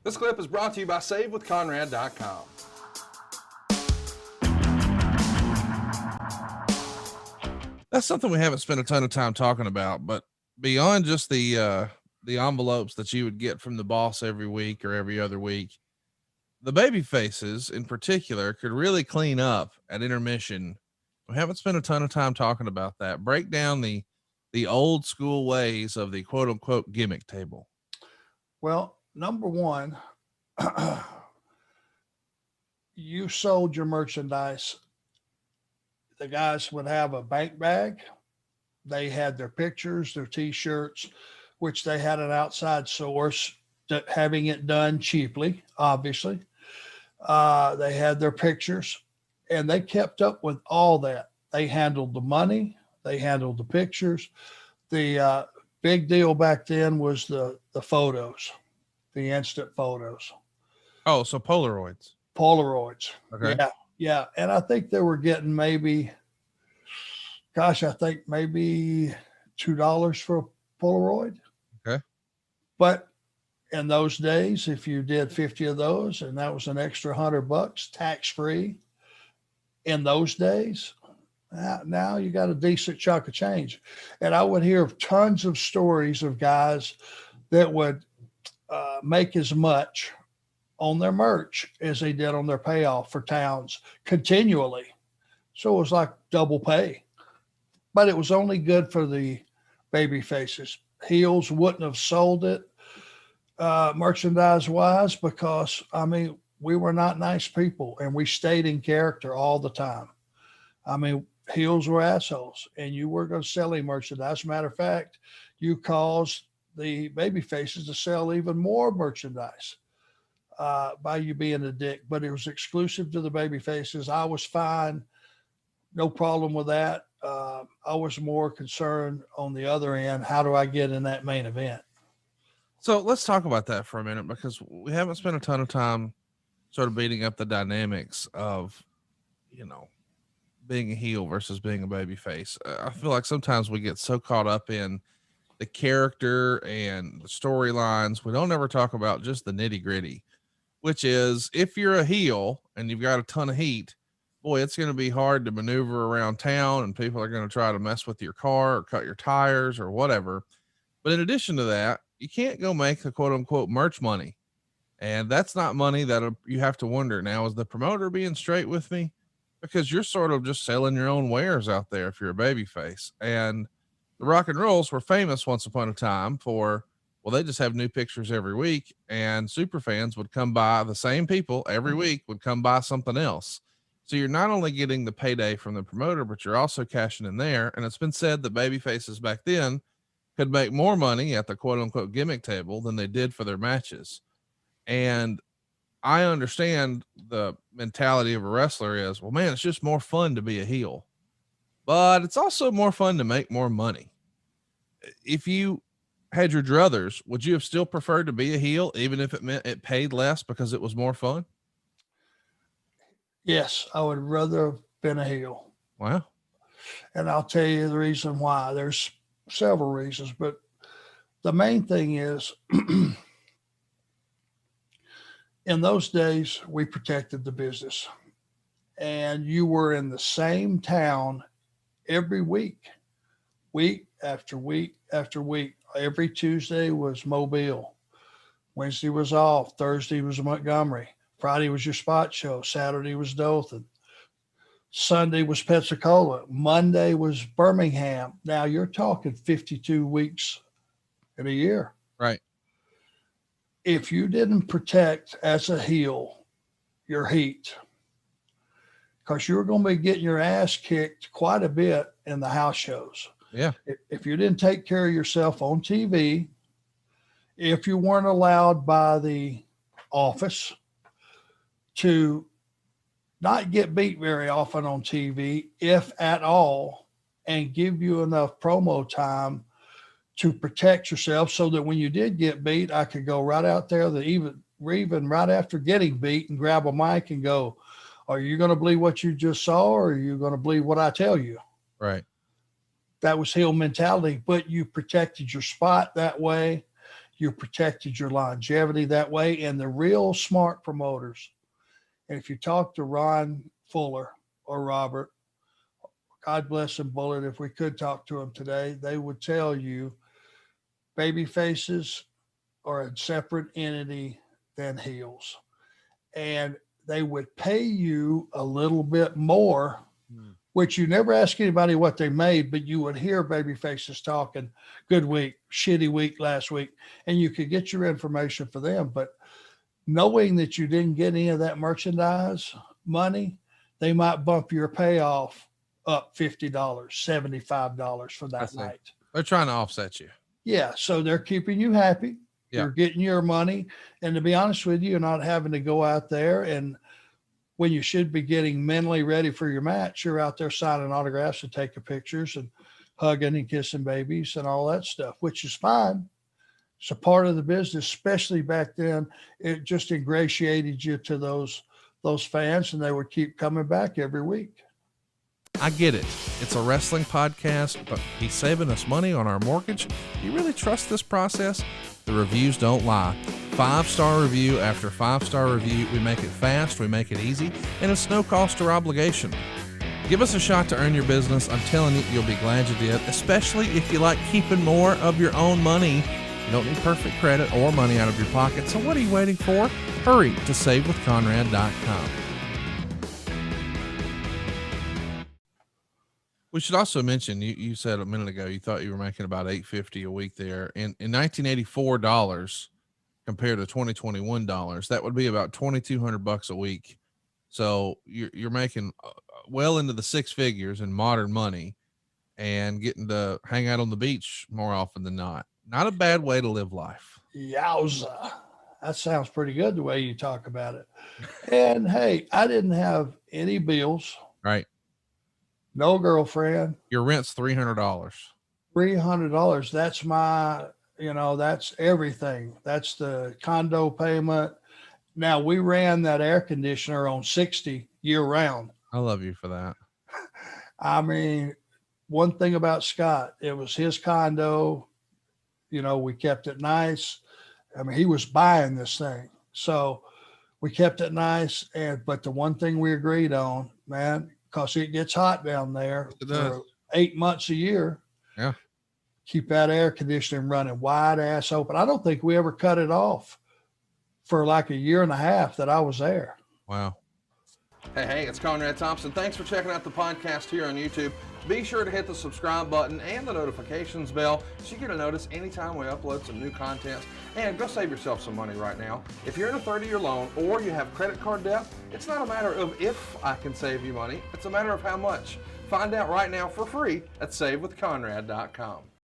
This clip is brought to you by SaveWithConrad.com. That's something we haven't spent a ton of time talking about, but beyond just the envelopes that you would get from the boss every week or every other week, the baby faces in particular could really clean up at intermission. We haven't spent a ton of time talking about that. Break down the old school ways of the quote unquote gimmick table. Well, number one, you sold your merchandise. The guys would have a bank bag. They had their pictures, their t-shirts, which they had an outside source having it done cheaply, obviously. They had their pictures and they kept up with all that. They handled the money. They handled the pictures. The big deal back then was the photos, the instant photos. Oh, so Polaroids. Okay. Yeah. And I think they were getting maybe $2 for a Polaroid. Okay. But in those days, if you did 50 of those and that was an extra $100 tax free in those days, now you got a decent chunk of change. And I would hear tons of stories of guys that would make as much on their merch as they did on their payoff for towns continually. So it was like double pay, but it was only good for the baby faces. Heels wouldn't have sold it merchandise wise because we were not nice people and we stayed in character all the time. Heels were assholes and you were going to sell any merchandise. Matter of fact, you caused the baby faces to sell even more merchandise by you being a dick, but it was exclusive to the baby faces. I was fine. No problem with that. I was more concerned on the other end. How do I get in that main event? So let's talk about that for a minute, because we haven't spent a ton of time sort of beating up the dynamics of, being a heel versus being a baby face. I feel like sometimes we get so caught up in the character and the storylines. We don't ever talk about just the nitty gritty, which is if you're a heel and you've got a ton of heat, boy, it's going to be hard to maneuver around town and people are going to try to mess with your car or cut your tires or whatever. But in addition to that, you can't go make the quote unquote merch money. And that's not money that you have to wonder, now, is the promoter being straight with me? Because you're sort of just selling your own wares out there if you're a baby face. And the Rock and Rolls were famous once upon a time for, well, they just have new pictures every week, and super fans would come by, the same people every week would come buy something else. So you're not only getting the payday from the promoter, but you're also cashing in there. And it's been said that baby faces back then could make more money at the quote unquote gimmick table than they did for their matches. And I understand the mentality of a wrestler is, well, man, it's just more fun to be a heel, but it's also more fun to make more money. If you had your druthers, would you have still preferred to be a heel, even if it meant it paid less because it was more fun? Yes, I would rather have been a heel. Wow. And I'll tell you the reason why. There's several reasons, but the main thing is in those days, we protected the business and you were in the same town every week after week after week. Every Tuesday was Mobile. Wednesday was off. Thursday was Montgomery. Friday was your spot show. Saturday was Dothan. Sunday was Pensacola. Monday was Birmingham. Now you're talking 52 weeks in a year. Right. If you didn't protect as a heel your heat, because you're going to be getting your ass kicked quite a bit in the house shows. Yeah. If you didn't take care of yourself on TV, if you weren't allowed by the office to not get beat very often on TV, if at all, and give you enough promo time to protect yourself so that when you did get beat, I could go right out there that even right after getting beat and grab a mic and go, are you going to believe what you just saw? Or are you going to believe what I tell you? Right. That was heel mentality, but you protected your spot that way. You protected your longevity that way. And the real smart promoters, and if you talk to Ron Fuller or Robert, God bless them, Bullet, if we could talk to them today, they would tell you baby faces are a separate entity than heels. And they would pay you a little bit more, which you never ask anybody what they made, but you would hear baby faces talking, good week, shitty week last week, and you could get your information for them. But knowing that you didn't get any of that merchandise money, they might bump your payoff up $50, $75 for that night. They're trying to offset you. Yeah. So they're keeping you happy. Yeah. You're getting your money. And to be honest with you, you're not having to go out there and when you should be getting mentally ready for your match, you're out there signing autographs and taking pictures and hugging and kissing babies and all that stuff, which is fine. It's a part of the business, especially back then. It just ingratiated you to those fans, and they would keep coming back every week. I get it. It's a wrestling podcast, but he's saving us money on our mortgage. Do you really trust this process? The reviews don't lie. 5-star review after 5-star review. We make it fast, we make it easy, and it's no cost or obligation. Give us a shot to earn your business. I'm telling you, you'll be glad you did, especially if you like keeping more of your own money. You don't need perfect credit or money out of your pocket, so what are you waiting for? Hurry to savewithconrad.com. We should also mention, you said a minute ago you thought you were making about $850 a week there. In 1984 dollars compared to 2021 dollars, that would be about $2,200 a week. So you're making well into the six figures in modern money and getting to hang out on the beach more often than not. Not a bad way to live life. Yowza. That sounds pretty good the way you talk about it. And hey, I didn't have any bills. Right. No girlfriend. Your rent's $300. $300. That's my, that's everything. That's the condo payment. Now we ran that air conditioner on 60 year round. I love you for that. I mean, one thing about Scott, it was his condo. We kept it nice. I mean, he was buying this thing. So we kept it nice. But the one thing we agreed on, man, because it gets hot down there for 8 months a year. Yeah. Keep that air conditioning running wide ass open. I don't think we ever cut it off for like a year and a half that I was there. Wow. Hey, it's Conrad Thompson. Thanks for checking out the podcast here on YouTube. Be sure to hit the subscribe button and the notifications bell so you get a notice anytime we upload some new content. And go save yourself some money right now. If you're in a 30-year loan or you have credit card debt, it's not a matter of if I can save you money. It's a matter of how much. Find out right now for free at savewithconrad.com.